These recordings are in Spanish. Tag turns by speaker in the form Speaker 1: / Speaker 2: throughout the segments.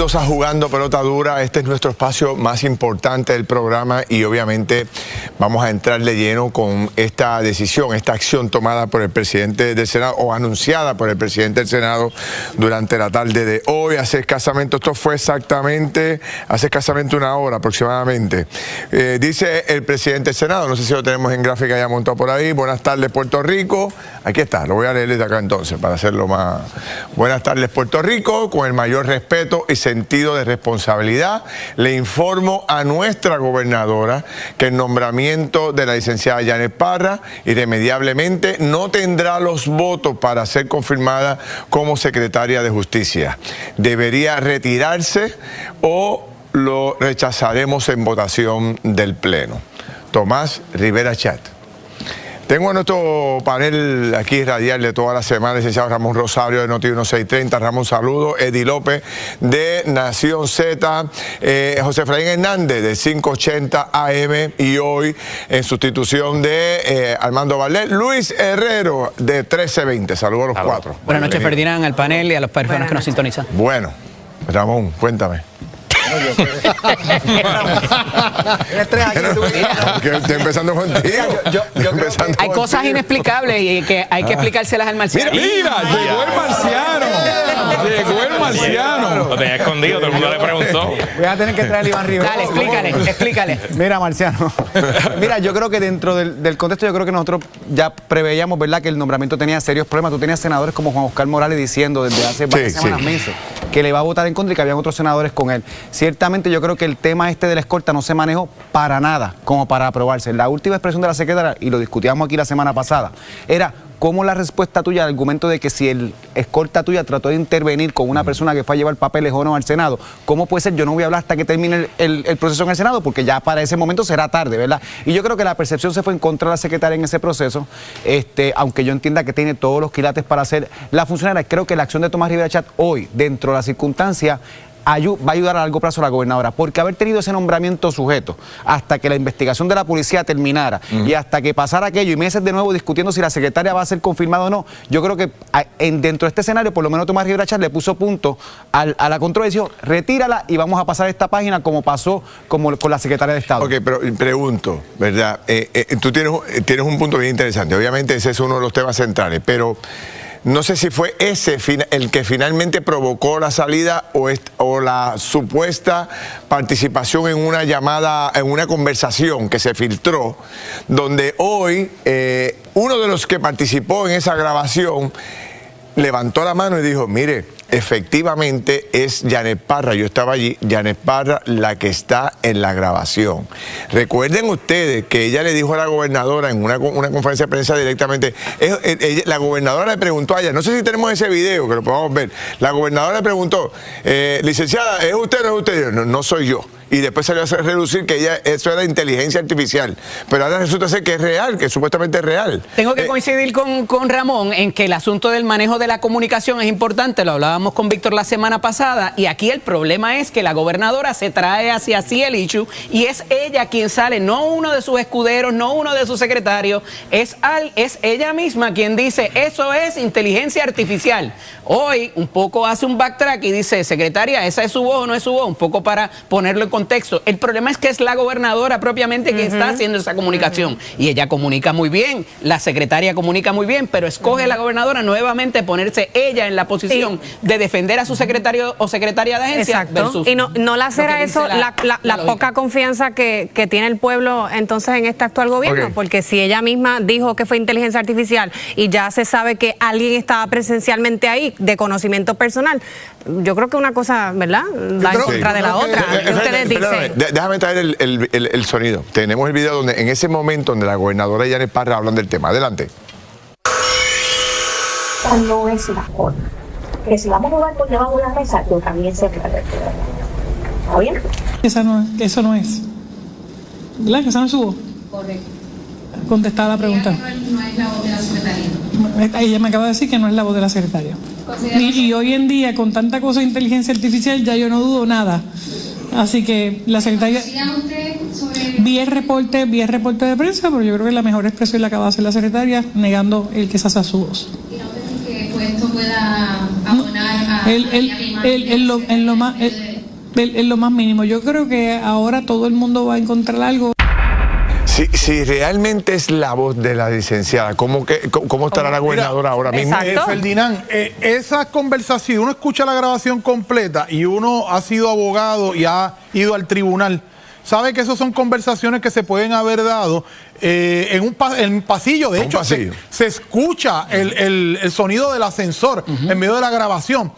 Speaker 1: A Jugando Pelota Dura, este es nuestro espacio más importante del programa y obviamente vamos a entrar de lleno con esta decisión, esta acción tomada por el presidente del Senado o anunciada por el presidente del Senado durante la tarde de hoy. Esto fue exactamente hace escasamente una hora aproximadamente. Dice el presidente del Senado, no sé si lo tenemos en gráfica ya montado por ahí. Buenas tardes, Puerto Rico. Aquí está, lo voy a leer desde acá entonces para hacerlo más. Buenas tardes, Puerto Rico, con el mayor respeto y sentido de responsabilidad, le informo a nuestra gobernadora que el nombramiento de la licenciada Janet Parra irremediablemente no tendrá los votos para ser confirmada como secretaria de Justicia. Debería retirarse o lo rechazaremos en votación del Pleno. Tomás Rivera Chat. Tengo a nuestro panel aquí radial de toda la semana, licenciado Ramón Rosario de Noti 1630, Ramón Saludo, Eddie López de Nación Z, José Efraín Hernández de 580 AM y hoy en sustitución de Armando Valdés, Luis Herrero de 1320. Saludos a los cuatro.
Speaker 2: Buenas noches, Ferdinand, al panel y a las personas que nos sintonizan. Bueno,
Speaker 1: Ramón, cuéntame. Estoy empezando contigo.
Speaker 2: Hay cosas inexplicables y que hay que explicárselas al marciano.
Speaker 3: Mira, llegó el marciano. Llegó el marciano.
Speaker 4: Lo tenía escondido, todo el mundo le preguntó.
Speaker 5: Voy a tener que traer a Iván Rivera.
Speaker 2: Dale, explícale.
Speaker 5: Mira, marciano. Mira, yo creo que dentro del contexto, yo creo que nosotros ya preveíamos, ¿verdad?, que el nombramiento tenía serios problemas. Tú tenías senadores como Juan Oscar Morales diciendo desde hace varias semanas, meses, que le iba a votar en contra y que habían otros senadores con él. Ciertamente yo creo que el tema de la escolta no se manejó para nada como para aprobarse. La última expresión de la secretaria, y lo discutíamos aquí la semana pasada, era cómo la respuesta tuya al argumento de que si el escolta tuya trató de intervenir con una persona que fue a llevar papeles o no al Senado, ¿cómo puede ser? Yo no voy a hablar hasta que termine el proceso en el Senado, porque ya para ese momento será tarde, ¿verdad? Y yo creo que la percepción se fue en contra de la secretaria en ese proceso, aunque yo entienda que tiene todos los quilates para ser la funcionaria. Creo que la acción de Tomás Rivera Chat hoy, dentro de la circunstancia, va a ayudar a largo plazo a la gobernadora, porque haber tenido ese nombramiento sujeto hasta que la investigación de la policía terminara y hasta que pasara aquello y meses de nuevo discutiendo si la secretaria va a ser confirmada o no, yo creo que dentro de este escenario, por lo menos Tomás Rivera Chat le puso punto a la controversia, retírala y vamos a pasar esta página como pasó con la secretaria de Estado.
Speaker 1: Ok, pero pregunto, ¿verdad? Tú tienes un punto bien interesante, obviamente ese es uno de los temas centrales, pero no sé si fue ese el que finalmente provocó la salida o la supuesta participación en una llamada, en una conversación que se filtró, donde hoy uno de los que participó en esa grabación levantó la mano y dijo, mire, efectivamente es Janet Parra, yo estaba allí, Janet Parra la que está en la grabación. Recuerden ustedes que ella le dijo a la gobernadora en una conferencia de prensa directamente, la gobernadora le preguntó a ella, no sé si tenemos ese video que lo podamos ver, la gobernadora le preguntó, licenciada, ¿es usted o no es usted? No soy yo. Y después salió a relucir que eso era inteligencia artificial. Pero ahora resulta ser que es real, que supuestamente es real.
Speaker 2: Tengo que coincidir con Ramón en que el asunto del manejo de la comunicación es importante, lo hablábamos con Víctor la semana pasada, y aquí el problema es que la gobernadora se trae hacia sí el issue, y es ella quien sale, no uno de sus escuderos, no uno de sus secretarios, es ella misma quien dice, eso es inteligencia artificial. Hoy un poco hace un backtrack y dice, secretaria, ¿esa es su voz o no es su voz? Un poco para ponerlo en contexto. El problema es que es la gobernadora propiamente quien está haciendo esa comunicación, y ella comunica muy bien, la secretaria comunica muy bien, pero escoge la gobernadora nuevamente ponerse ella en la posición de defender a su secretario o secretaria de agencia.
Speaker 6: Exacto. Y no le acerca eso la poca confianza que tiene el pueblo entonces en este actual gobierno, porque si ella misma dijo que fue inteligencia artificial y ya se sabe que alguien estaba presencialmente ahí de conocimiento personal, yo creo que una cosa, ¿verdad?, va en contra de la otra. Ustedes dicen.
Speaker 1: Déjame traer el sonido. Tenemos el video donde en ese momento donde la gobernadora y Janet Parra hablan del tema. Adelante.
Speaker 7: No es la forma. Que si vamos a jugar por debajo de la mesa, yo también sé que ¿está bien?
Speaker 8: Eso no es. ¿Verdad? Que esa no es su voz.
Speaker 7: Correcto.
Speaker 8: Contestada la pregunta.
Speaker 7: No es la voz de la secretaria.
Speaker 8: Ella me acaba de decir que no es la voz de la secretaria. Y hoy en día, con tanta cosa de inteligencia artificial, ya yo no dudo nada. Así que la secretaria... Vi el reporte de prensa, pero yo creo que la mejor expresión la acaba de hacer la secretaria, negando el que esa sea su voz.
Speaker 7: ¿Y no creen que esto pueda abonar a
Speaker 8: es lo más mínimo. Yo creo que ahora todo el mundo va a encontrar algo.
Speaker 1: Si realmente es la voz de la licenciada, ¿cómo estará la gobernadora ahora mismo?
Speaker 3: Ferdinand, esa conversación, uno escucha la grabación completa y uno ha sido abogado y ha ido al tribunal, sabe que esas son conversaciones que se pueden haber dado en un pasillo. De hecho, se escucha el sonido del ascensor en medio de la grabación.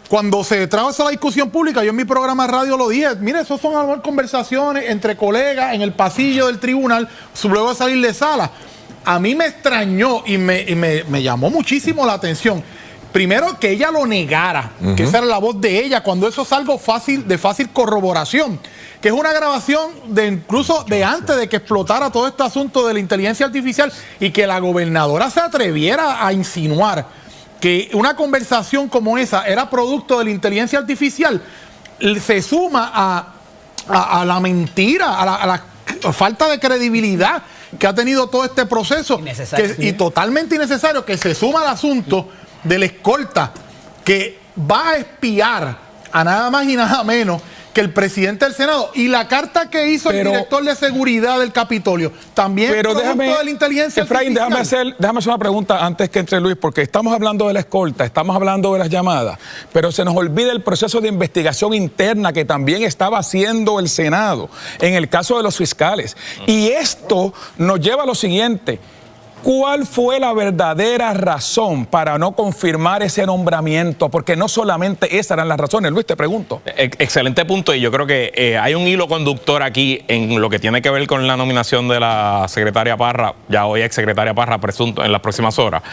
Speaker 3: Cuando se traba esa discusión pública, yo en mi programa de radio lo dije, mire, eso son conversaciones entre colegas en el pasillo del tribunal, luego de salir de sala. A mí me extrañó y me llamó muchísimo la atención. Primero, que ella lo negara, que esa era la voz de ella, cuando eso es algo de fácil corroboración, que es una grabación incluso de antes de que explotara todo este asunto de la inteligencia artificial, y que la gobernadora se atreviera a insinuar que una conversación como esa era producto de la inteligencia artificial, se suma a la mentira, a la falta de credibilidad que ha tenido todo este proceso, y totalmente innecesario, que se suma al asunto de la escolta que va a espiar a nada más y nada menos que el presidente del Senado, y la carta que hizo el director de seguridad del Capitolio también producto de la inteligencia artificial.
Speaker 9: Déjame hacer una pregunta antes que entre Luis, porque estamos hablando de la escolta, estamos hablando de las llamadas, pero se nos olvida el proceso de investigación interna que también estaba haciendo el Senado en el caso de los fiscales. Y esto nos lleva a lo siguiente: ¿cuál fue la verdadera razón para no confirmar ese nombramiento? Porque no solamente esas eran las razones. Luis, te pregunto.
Speaker 4: Excelente punto, y yo creo que hay un hilo conductor aquí en lo que tiene que ver con la nominación de la secretaria Parra, ya hoy exsecretaria Parra, presunto, en las próximas horas.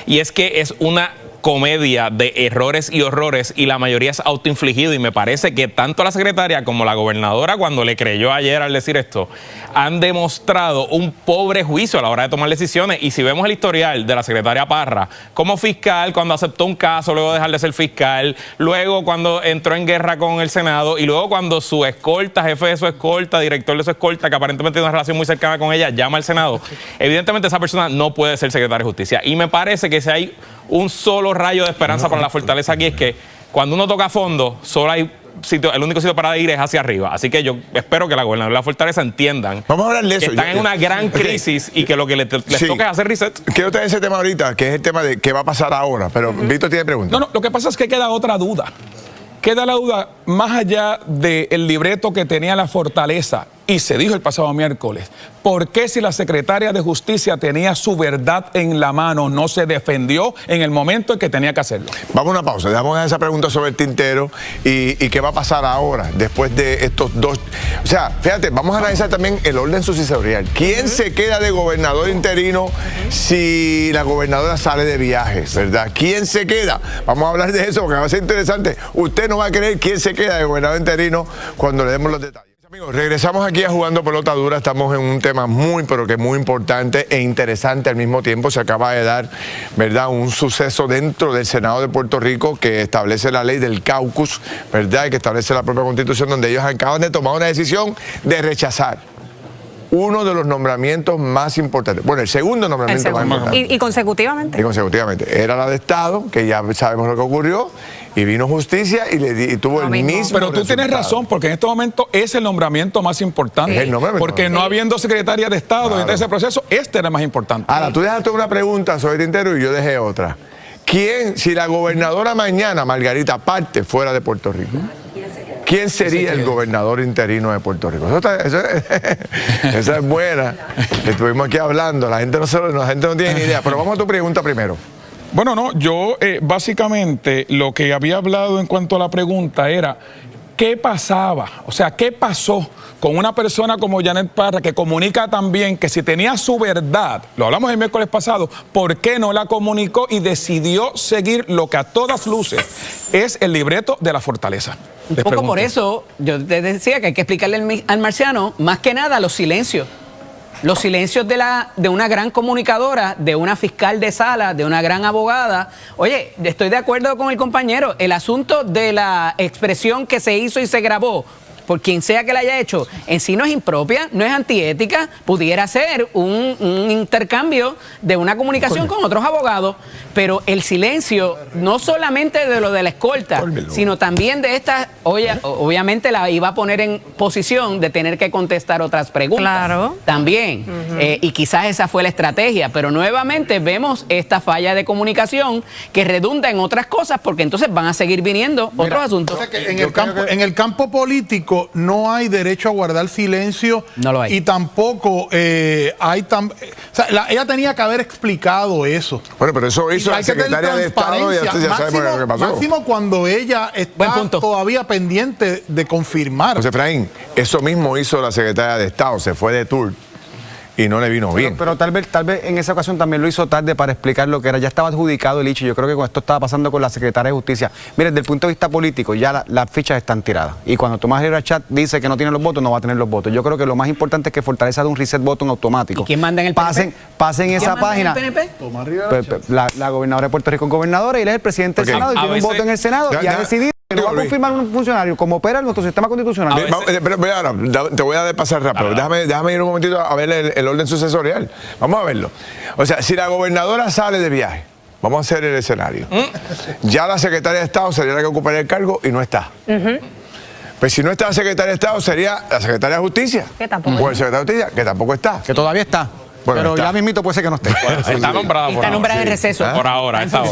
Speaker 4: Y es que es una comedia de errores y horrores, y la mayoría es autoinfligido, y me parece que tanto la secretaria como la gobernadora, cuando le creyó ayer al decir esto, han demostrado un pobre juicio a la hora de tomar decisiones. Y si vemos el historial de la secretaria Parra como fiscal, cuando aceptó un caso, luego de dejar de ser fiscal, luego cuando entró en guerra con el Senado, y luego cuando su escolta, jefe de su escolta, director de su escolta, que aparentemente tiene una relación muy cercana con ella, llama al Senado, evidentemente esa persona no puede ser secretaria de justicia. Y me parece que si hay un solo rayo de esperanza para la fortaleza aquí, es que cuando uno toca a fondo, solo hay sitio, el único sitio para ir es hacia arriba. Así que yo espero que la gobernadora de la fortaleza entiendan que están en una gran crisis y que lo que les toca es hacer reset.
Speaker 1: Quiero tener ese tema ahorita, que es el tema de qué va a pasar ahora, pero Víctor tiene preguntas.
Speaker 9: No, lo que pasa es que queda otra duda. Queda la duda más allá del libreto que tenía la fortaleza, y se dijo el pasado miércoles, ¿por qué, si la secretaria de Justicia tenía su verdad en la mano, no se defendió en el momento en que tenía que hacerlo?
Speaker 1: Vamos a una pausa, dejamos esa pregunta sobre el tintero y qué va a pasar ahora, después de estos dos. O sea, fíjate, vamos a analizar también el orden sucesorial. ¿Quién se queda de gobernador interino si la gobernadora sale de viajes, verdad? ¿Quién se queda? Vamos a hablar de eso porque va a ser interesante. Usted no va a creer quién se queda de gobernador interino cuando le demos los detalles. Amigos, regresamos aquí a Jugando Pelota Dura. Estamos en un tema pero que muy importante e interesante al mismo tiempo. Se acaba de dar, ¿verdad?, un suceso dentro del Senado de Puerto Rico que establece la ley del caucus, ¿verdad?, y que establece la propia Constitución, donde ellos acaban de tomar una decisión de rechazar uno de los nombramientos más importantes. Bueno, el segundo nombramiento más importante.
Speaker 6: Y consecutivamente.
Speaker 1: Y consecutivamente. Era la de Estado, que ya sabemos lo que ocurrió, y vino Justicia y tuvo el mismo
Speaker 9: Pero tú tienes razón, porque en este momento es el nombramiento más importante.
Speaker 1: Es el nombramiento.
Speaker 9: Porque no habiendo secretaria de Estado en ese proceso, este era el más importante.
Speaker 1: Ahora, tú dejaste una pregunta sobre tintero y yo dejé otra. ¿Quién, si la gobernadora mañana, Margarita, parte fuera de Puerto Rico, quién sería el gobernador interino de Puerto Rico? Esa es buena. Estuvimos aquí hablando, la gente no tiene ni idea. Pero vamos a tu pregunta primero.
Speaker 9: Bueno, no, yo básicamente lo que había hablado en cuanto a la pregunta era ¿qué pasaba? O sea, ¿qué pasó con una persona como Janet Parra, que comunica también que si tenía su verdad, lo hablamos el miércoles pasado, ¿por qué no la comunicó y decidió seguir lo que a todas luces es el libreto de la fortaleza?
Speaker 2: Un poco por eso yo te decía que hay que explicarle al marciano más que nada los silencios. Los silencios de una gran comunicadora, de una fiscal de sala, de una gran abogada. Oye, estoy de acuerdo con el compañero. El asunto de la expresión que se hizo y se grabó, por quien sea que la haya hecho, en sí no es impropia, no es antiética, pudiera ser un intercambio de una comunicación con otros abogados. pero el silencio, no solamente de lo de la escolta, sino también de esta, obviamente la iba a poner en posición de tener que contestar otras preguntas.
Speaker 6: Claro.
Speaker 2: También. Y quizás esa fue la estrategia, pero nuevamente vemos esta falla de comunicación que redunda en otras cosas, porque entonces van a seguir viniendo otros asuntos.
Speaker 3: O sea que en el campo político no hay derecho a guardar silencio.
Speaker 2: No lo hay.
Speaker 3: Y tampoco hay o sea, ella tenía que haber explicado eso.
Speaker 1: Bueno, pero eso hizo la secretaria de Estado y ya sabemos lo que pasó.
Speaker 3: Máximo cuando ella está todavía pendiente de confirmar.
Speaker 1: José Efraín, eso mismo hizo la secretaria de Estado, se fue de tour y no le vino bien.
Speaker 5: Pero tal vez en esa ocasión también lo hizo tarde para explicar lo que era. Ya estaba adjudicado el hecho. Yo creo que con esto estaba pasando con la secretaria de Justicia. Mire, desde el punto de vista político, ya las fichas están tiradas. Y cuando Tomás Rivera Chat dice que no tiene los votos, no va a tener los votos. Yo creo que lo más importante es que fortaleza de un reset button automático.
Speaker 2: ¿Y quién manda en el PNP?
Speaker 5: Pasen esa página.
Speaker 2: ¿Quién manda en el PNP?
Speaker 3: Tomás Rivera Chat.
Speaker 5: La gobernadora de Puerto Rico es gobernadora y él es el presidente del Senado y tiene un voto en el Senado y ha decidido que no va a confirmar un funcionario como opera nuestro sistema constitucional.
Speaker 1: Pero ahora, te voy a pasar rápido. Déjame ir un momentito a ver el orden sucesorial. Vamos a verlo. O sea, si la gobernadora sale de viaje, vamos a hacer el escenario. Ya la secretaria de Estado sería la que ocuparía el cargo y no está. Pues si no está la secretaria de Estado, sería la secretaria de Justicia.
Speaker 6: Que tampoco
Speaker 1: o el secretario de Justicia, que tampoco está.
Speaker 5: Que todavía está.
Speaker 1: Bueno,
Speaker 5: pero
Speaker 1: está.
Speaker 5: Ya mismito puede ser que no esté.
Speaker 4: Está nombrada
Speaker 2: Está nombrada en receso.
Speaker 4: Por ahora,
Speaker 2: está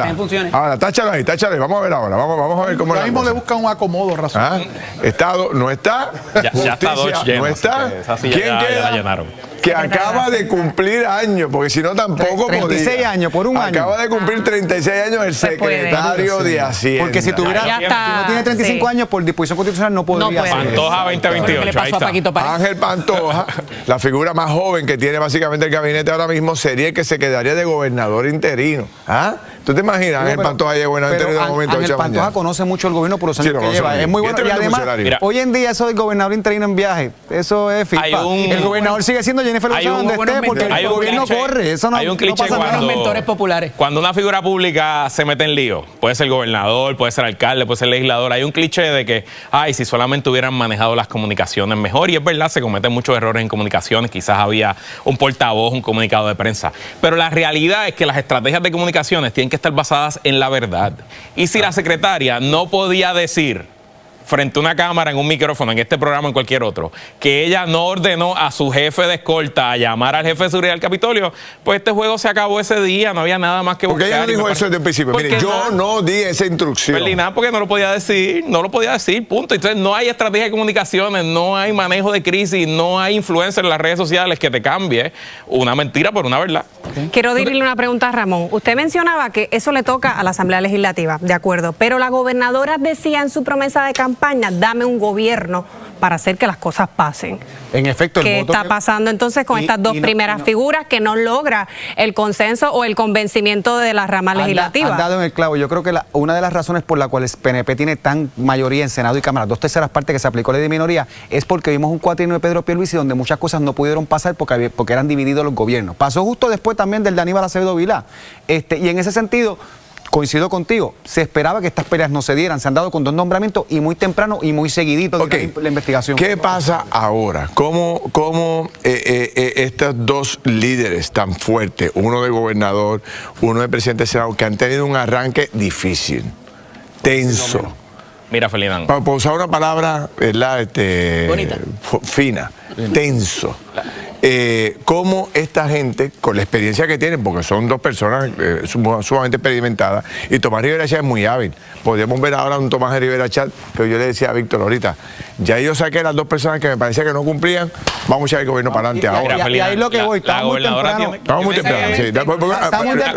Speaker 2: en funciones.
Speaker 1: Ahora, táchalo ahí. Vamos a ver ahora. Vamos a ver cómo
Speaker 3: Ya mismo le buscan un acomodo, razón.
Speaker 1: Estado no está.
Speaker 4: Ya está Dodge lleno,
Speaker 1: no está.
Speaker 4: esa silla
Speaker 1: ¿Quién
Speaker 4: ya
Speaker 1: queda?
Speaker 4: la llenaron.
Speaker 1: Que acaba de cumplir años, porque si no tampoco
Speaker 5: 36 años, por un año.
Speaker 1: Acaba de cumplir 36 años el secretario de Hacienda.
Speaker 5: Porque si tuviera, si no tiene 35 años por disposición constitucional no podría ser.
Speaker 4: Pantoja 2028,
Speaker 2: ¿Qué le pasó a Paquito Páez?
Speaker 1: Ángel Pantoja, la figura más joven que tiene básicamente el gabinete ahora mismo, sería el que se quedaría de gobernador interino. ¿Ah? ¿Tú te imaginas? Ángel Pantoja llega gobernador interino en un momento.
Speaker 5: Ángel Pantoja conoce mucho el gobierno por los años que lleva. Es muy bueno. Y además, hoy en día eso del gobernador interino en viaje, eso es FIFA. El gobernador sigue siendo Jennifer Lozano donde esté porque el gobierno corre. Eso no,
Speaker 4: hay un cliché
Speaker 5: no pasa
Speaker 2: los mentores populares.
Speaker 4: Cuando una figura pública se mete en lío, puede ser gobernador, puede ser alcalde, puede ser legislador, hay un cliché de que, si solamente hubieran manejado las comunicaciones mejor, y es verdad, se cometen muchos errores en comunicaciones, quizás había un portavoz, un comunicado de prensa, pero la realidad es que las estrategias de comunicaciones tienen que estar basadas en la verdad. Y si la secretaria no podía decir frente a una cámara, en un micrófono, en este programa, en cualquier otro, que ella no ordenó a su jefe de escolta a llamar al jefe de seguridad del Capitolio, pues este juego se acabó ese día, no había nada más que buscar.
Speaker 1: Porque ella no dijo eso desde el principio. Mire, yo no di esa instrucción.
Speaker 4: Ferdinand, porque no lo podía decir, punto. Entonces no hay estrategia de comunicaciones, no hay manejo de crisis, no hay influencer en las redes sociales que te cambie una mentira por una verdad.
Speaker 6: Quiero dirigirle una pregunta a Ramón. Usted mencionaba que eso le toca a la Asamblea Legislativa, de acuerdo, pero la gobernadora decía en su promesa de campaña, dame un gobierno para hacer que las cosas pasen.
Speaker 5: En efecto,
Speaker 6: ¿Qué está pasando entonces con estas dos primeras figuras que no logra el consenso o el convencimiento de la rama legislativa?
Speaker 5: Han dado en el clavo. Yo creo que una de las razones por la cual el PNP tiene tan mayoría en Senado y Cámara, 2/3 partes que se aplicó la ley de minoría, es porque vimos un cuatrienio de Pedro Pierluisi donde muchas cosas no pudieron pasar porque eran divididos los gobiernos. Pasó justo después también del de Aníbal Acevedo Vilá. Y en ese sentido, coincido contigo, se esperaba que estas peleas no se dieran, se han dado con dos nombramientos y muy temprano y muy seguidito de la investigación.
Speaker 1: ¿Qué pasa ahora? ¿Cómo estos dos líderes tan fuertes, uno de gobernador, uno de presidente del Senado, que han tenido un arranque difícil, tenso?
Speaker 4: Mira, Ferdinand.
Speaker 1: Para usar una palabra, ¿verdad?
Speaker 2: Bonita.
Speaker 1: Fina, tenso. Cómo esta gente, con la experiencia que tienen, porque son dos personas sumamente experimentadas, y Tomás Rivera Chat es muy hábil. Podríamos ver ahora un Tomás Rivera Chat, que yo le decía a Víctor ahorita, ya yo saqué las dos personas que me parecía que no cumplían, vamos a echar el gobierno para adelante ahora.
Speaker 5: Y ahí lo que voy, estamos muy temprano.
Speaker 1: Estamos muy temprano, sí.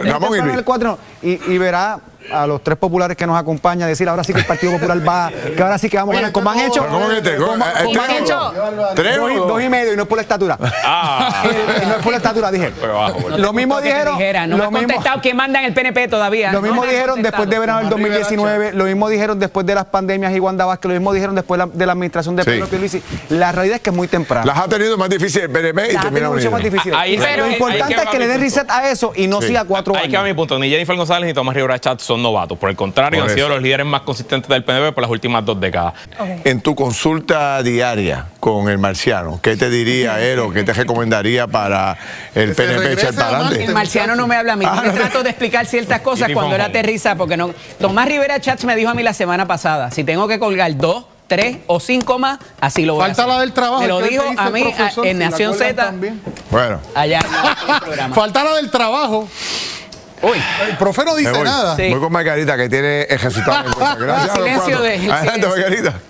Speaker 5: Estamos en el 4 y verá a los tres populares que nos acompañan decir ahora sí que el Partido Popular va, que ahora sí que vamos a ganar. Como han hecho,
Speaker 1: ¿cómo han
Speaker 5: hecho 2,5 y no es por la estatura. No es por la estatura, dije. Lo mismo dijeron.
Speaker 2: No me han contestado que mandan el PNP todavía.
Speaker 5: Lo mismo dijeron después de verano del 2019, lo mismo dijeron después de las pandemias y Wanda Vázquez, lo mismo dijeron después de la administración de Pedro Pierluisi. La realidad es que es muy temprano.
Speaker 1: Las ha tenido más difíciles el PNP y termina
Speaker 5: mucho más difícil. Pero lo importante es que le den reset a eso y no siga 4 años.
Speaker 4: Ahí queda mi punto. Ni Jennifer González ni Tomás Rivera Chat son novatos. Por el contrario, han sido los líderes más consistentes del PNP por las últimas 2 décadas.
Speaker 1: En tu consulta diaria con el marciano, ¿qué te diría él o qué te recomendaría para el PNP echar para adelante?
Speaker 2: El marciano no me habla a mí. Yo trato de explicar ciertas cosas cuando él aterriza, porque no. Tomás Rivera Chats me dijo a mí la semana pasada, si tengo que colgar 2, 3 o 5 más, así lo voy a hacer.
Speaker 3: Falta la del trabajo.
Speaker 2: Me lo dijo a mí en Nación Z.
Speaker 1: Bueno.
Speaker 2: Allá en el programa.
Speaker 3: Falta la del trabajo.
Speaker 2: Uy.
Speaker 3: El profe no dice nada.
Speaker 1: Voy con Margarita, que tiene el resultado. Gracias.
Speaker 2: Silencio de...
Speaker 1: Adelante, Margarita.